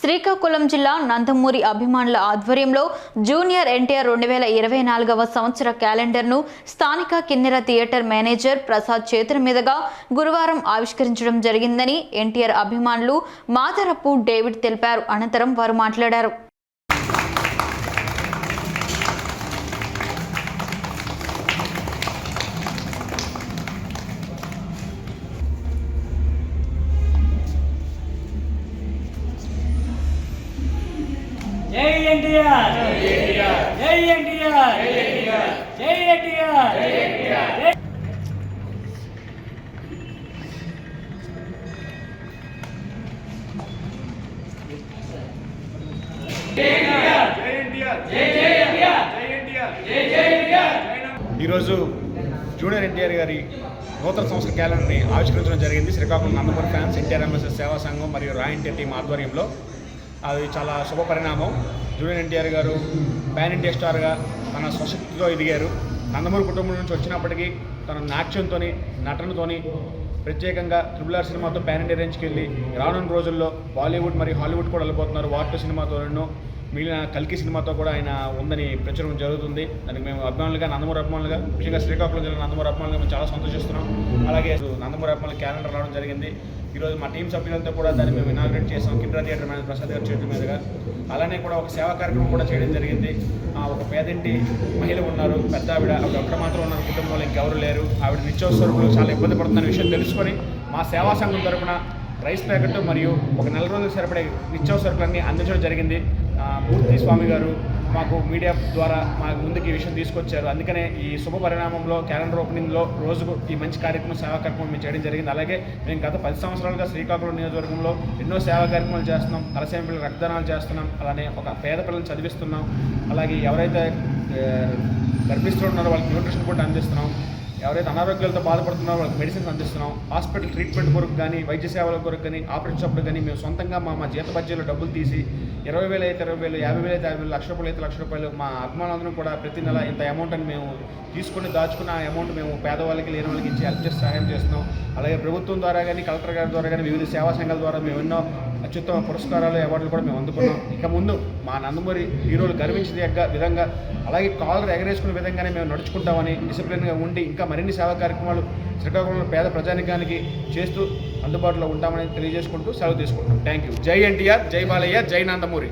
శ్రీకాకుళం జిల్లా నందమూరి అభిమానుల ఆధ్వర్యంలో జూనియర్ ఎన్టీఆర్ 2024వ సంవత్సర క్యాలెండర్ను స్థానిక కిన్నెర థియేటర్ మేనేజర్ ప్రసాద్ చేతుల మీదుగా గురువారం ఆవిష్కరించడం జరిగిందని ఎన్టీఆర్ అభిమానులు మాదరపు డేవిడ్ తెలిపారు. అనంతరం వారు మాట్లాడారు. జై ఎన్టీఆర్ జై ఎన్టీఆర్ జై ఎన్టీఆర్ జై ఎన్టీఆర్ జై ఎన్టీఆర్ ఈరోజు జూనియర్ ఎన్టీఆర్ గారి నూతన సంవత్సర క్యాలెండర్ని ఆవిష్కరించడం జరిగింది. శ్రీకాకుళం నందమూరి ఫ్యాన్స్, ఎన్టీఆర్ ఎంఎస్ఎస్ సేవా సంఘం మరియు రాయ్ ఎన్టీఆర్ టీం ఆధ్వర్యంలో. అది చాలా శుభ పరిణామం. జూనియర్ ఎన్టీఆర్ గారు పాన్ ఇండియా స్టార్గా తన స్వశక్తితో ఎదిగారు. నందమూరి కుటుంబం నుంచి వచ్చినప్పటికీ తన నాట్యంతో, నటనతోని ప్రత్యేకంగా RRR సినిమాతో పాన్ ఇండియా రేంజ్కి వెళ్ళి రానున్న రోజుల్లో బాలీవుడ్ మరియు హాలీవుడ్ కూడా వెళ్ళిపోతున్నారు. వార్ 2 సినిమాతోనూ మిగిలిన కల్కి సినిమాతో కూడా ఆయన ఉందని ప్రచురం జరుగుతుంది. దానికి మేము అభిమానులుగా, నందమూరి అభిమానులుగా, ముఖ్యంగా శ్రీకాకుళం జిల్లా నందమూరి అభిమానులుగా మేము చాలా సంతోషిస్తున్నాం. అలాగే నందమూరి అభిమానుల క్యాలెండర్ రావడం జరిగింది. ఈరోజు మా టీం సభ్యులతో కూడా దాన్ని మేము ఇనాగ్రేట్ చేసాం కిన్నెర థియేటర్ మేనేజర్ ప్రసాద్ గారి చేతుల మీదుగా. అలానే కూడా ఒక సేవా కార్యక్రమం కూడా చేయడం జరిగింది. ఒక పేదింటి మహిళ ఉన్నారు, పెద్ద ఆవిడ ఒక్కడ మాత్రం ఉన్నారు, కుటుంబంలో ఇంకెవరు లేరు. ఆవిడ నిత్యావసరాలు చాలా ఇబ్బంది పడుతుందనే విషయం తెలుసుకొని మా సేవా సంఘం తరపున రైస్ ప్యాకెట్ మరియు ఒక నెల రోజులకు సరిపడే నిత్యావసరాలన్నీ అందించడం జరిగింది. మూర్తి స్వామి గారు మాకు మీడియా ద్వారా మా ముందుకు ఈ విషయం తీసుకొచ్చారు. అందుకనే ఈ శుభ పరిణామంలో క్యాలెండర్ ఓపెనింగ్లో రోజుకు ఈ మంచి కార్యక్రమం, సేవా కార్యక్రమం మేము చేయడం జరిగింది. అలాగే మేము గత 10 సంవత్సరాలుగా శ్రీకాకుళం నియోజకవర్గంలో ఎన్నో సేవా కార్యక్రమాలు చేస్తున్నాం. తలసేమ పిల్లలు రక్తదానాలు చేస్తున్నాం. అలానే ఒక పేద పిల్లల్ని చదివిస్తున్నాం. అలాగే ఎవరైతే గర్భిస్తున్నారో వాళ్ళకి న్యూట్రిషన్ కూడా అందిస్తున్నాం. ఎవరైతే అనారోగ్యాలతో బాధపడుతున్నారో వాళ్ళకి మెడిసిన్స్ అందిస్తున్నాం. హాస్పిటల్ ట్రీట్మెంట్ కొరకు కానీ, వైద్య సేవల కొరకు కానీ, ఆపరేషన్ అప్పుడు కానీ మేము సొంతంగా మా జీత బడ్జెట్లో డబ్బులు తీసి 20,000 అయితే 20,000, 50,000 అయితే 50,000, లక్ష రూపాయలు అయితే ₹1,00,000 మా అభిమానులందరం కూడా ప్రతి నెల ఇంత అమౌంట్ అని మేము తీసుకుని దాచుకున్న ఆ అమౌంట్ మేము పేదవాళ్ళకి, లేని వాళ్ళకి ఇచ్చి హెల్ప్ చేసి సహాయం చేస్తున్నాం. అలాగే ప్రభుత్వం ద్వారా కానీ, కలెక్టర్ గారి ద్వారా కానీ, వివిధ సేవా సంఘాల ద్వారా మేము ఎన్నో అత్యుత్తమ పురస్కారాలు, అవార్డులు కూడా మేము అందుకున్నాం. ఇక ముందు మా నందమూరి హీరోలు గర్వించదగ్గ విధంగా, అలాగే కాలర్ ఎగరేసుకునే విధంగానే మేము నడుచుకుంటామని, డిసిప్లిన్గా ఉండి ఇంకా మరిన్ని సేవా కార్యక్రమాలు శ్రీకాకుళంలో పేద ప్రజానికానికి చేస్తూ అందుబాటులో ఉంటామని తెలియజేసుకుంటూ సెలవు తీసుకుంటాం. Thank you. జై ఎన్టీఆర్, జై బాలయ్య, జై నందమూరి.